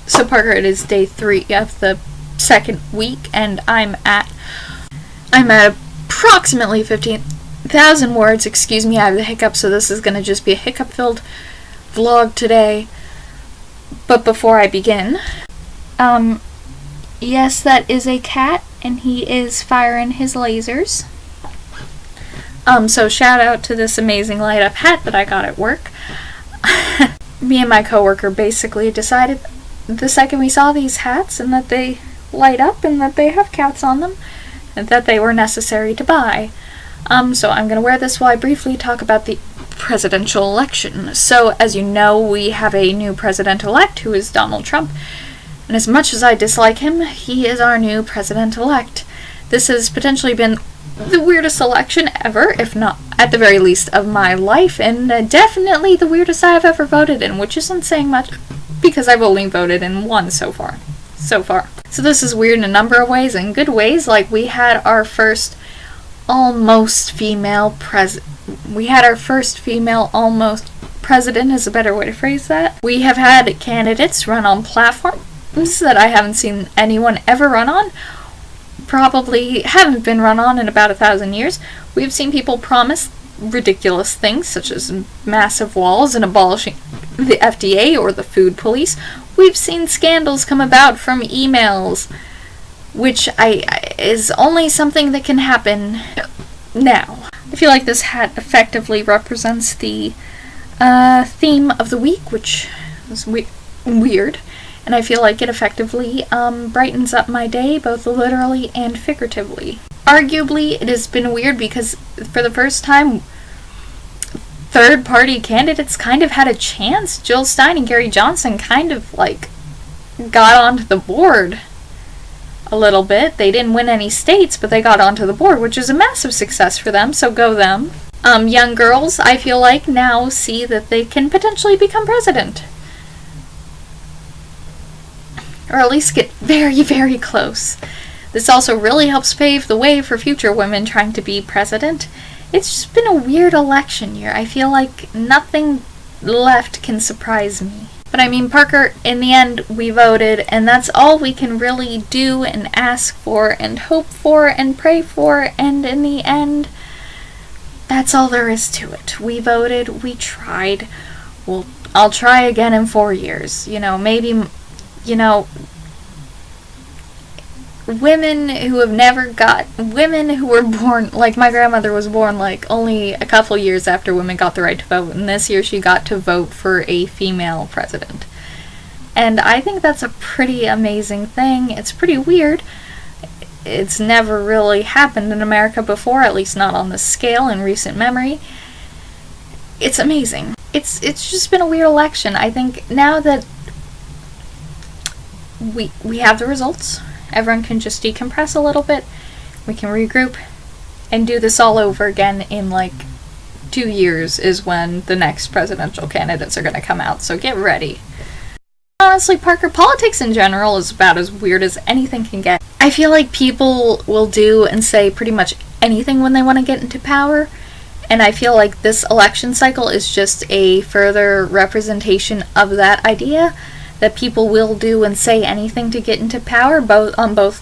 So Parker, it is day 3 of the second week, and I'm at approximately 15,000 words. Excuse me, I have the hiccup, so this is going to just be a hiccup-filled vlog today. But before I begin, yes, that is a cat, and he is firing his lasers. So shout out to this amazing light-up hat that I got at work. Me and my coworker basically decided the second we saw these hats and that they light up and that they have cats on them, and that they were necessary to buy. So I'm going to wear this while I briefly talk about the presidential election. So as you know, we have a new president-elect who is Donald Trump. And as much as I dislike him, he is our new president-elect. This has potentially been the weirdest election ever, if not at the very least of my life, and definitely the weirdest I have ever voted in, which isn't saying much because I've only voted in one so far. So this is weird in a number of ways, in good ways, like we had our first almost female president is a better way to phrase that. We have had candidates run on platforms that I haven't seen anyone ever run on, probably haven't been run on in about 1,000 years. We've seen people promise ridiculous things such as massive walls and abolishing the FDA or the food police. We've seen scandals come about from emails, which is only something that can happen now. I feel like this hat effectively represents the theme of the week, which is weird. And I feel like it effectively brightens up my day, both literally and figuratively. Arguably, it has been weird because for the first time, third-party candidates kind of had a chance. Jill Stein and Gary Johnson kind of, got onto the board a little bit. They didn't win any states, but they got onto the board, which is a massive success for them, so go them. Young girls, I feel like, now see that they can potentially become president. Or at least get very, very close. This also really helps pave the way for future women trying to be president. It's just been a weird election year. I feel like nothing left can surprise me. But I mean, Parker, in the end, we voted, and that's all we can really do and ask for and hope for and pray for, and in the end, that's all there is to it. We voted, we tried. Well, I'll try again in 4 years. Women who were born, like my grandmother was born only a couple years after women got the right to vote, and this year she got to vote for a female president. And I think that's a pretty amazing thing. It's pretty weird. It's never really happened in America before, at least not on this scale in recent memory. It's amazing. It's just been a weird election. I think now that we have the results, everyone can just decompress a little bit. We can regroup and do this all over again in 2 years is when the next presidential candidates are going to come out, so get ready. Honestly, Parker, politics in general is about as weird as anything can get. I feel like people will do and say pretty much anything when they want to get into power, and I feel like this election cycle is just a further representation of that idea, that people will do and say anything to get into power, on both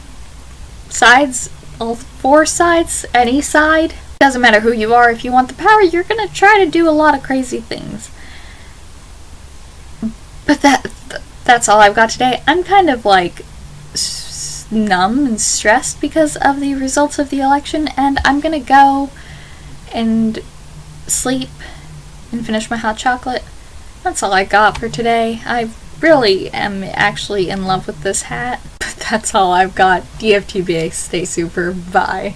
sides, all 4 sides, any side. Doesn't matter who you are, if you want the power, you're gonna try to do a lot of crazy things. But that's all I've got today. I'm kind of numb and stressed because of the results of the election, and I'm gonna go and sleep and finish my hot chocolate. That's all I got for today. I really am actually in love with this hat. But that's all I've got. DFTBA, stay super, bye.